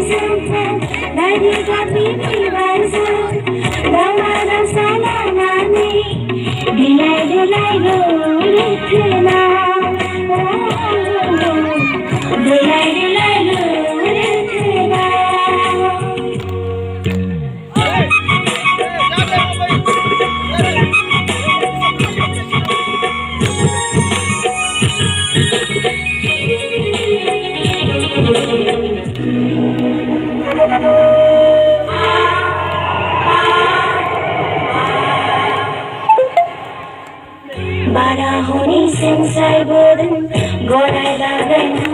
जोंजों बायदि गाबनि बिबारजों दावहा सालायनानै बिलाइ बिलाइ रोखोना बिलाइ बिलाइ रोखोना बारा हनि सेंसायबोदों गराय गागोना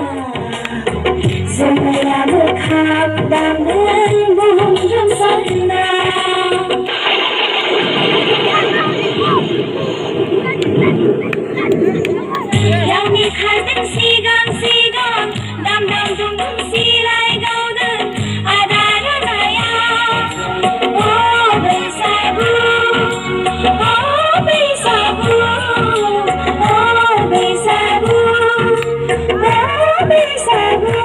जोमैयाबो खाम दामदों बुहुमजों सारना रावनि खारदों सिगां सिगां दाम दाम दुम दुम सिलाय गावदों आदार नाया अ बैसागु बैसागु बैसागु बैसागु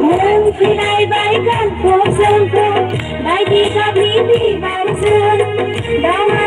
नों फैलायबाय गानफब जोमफब बायदि गाबनि बिबारजों दावहा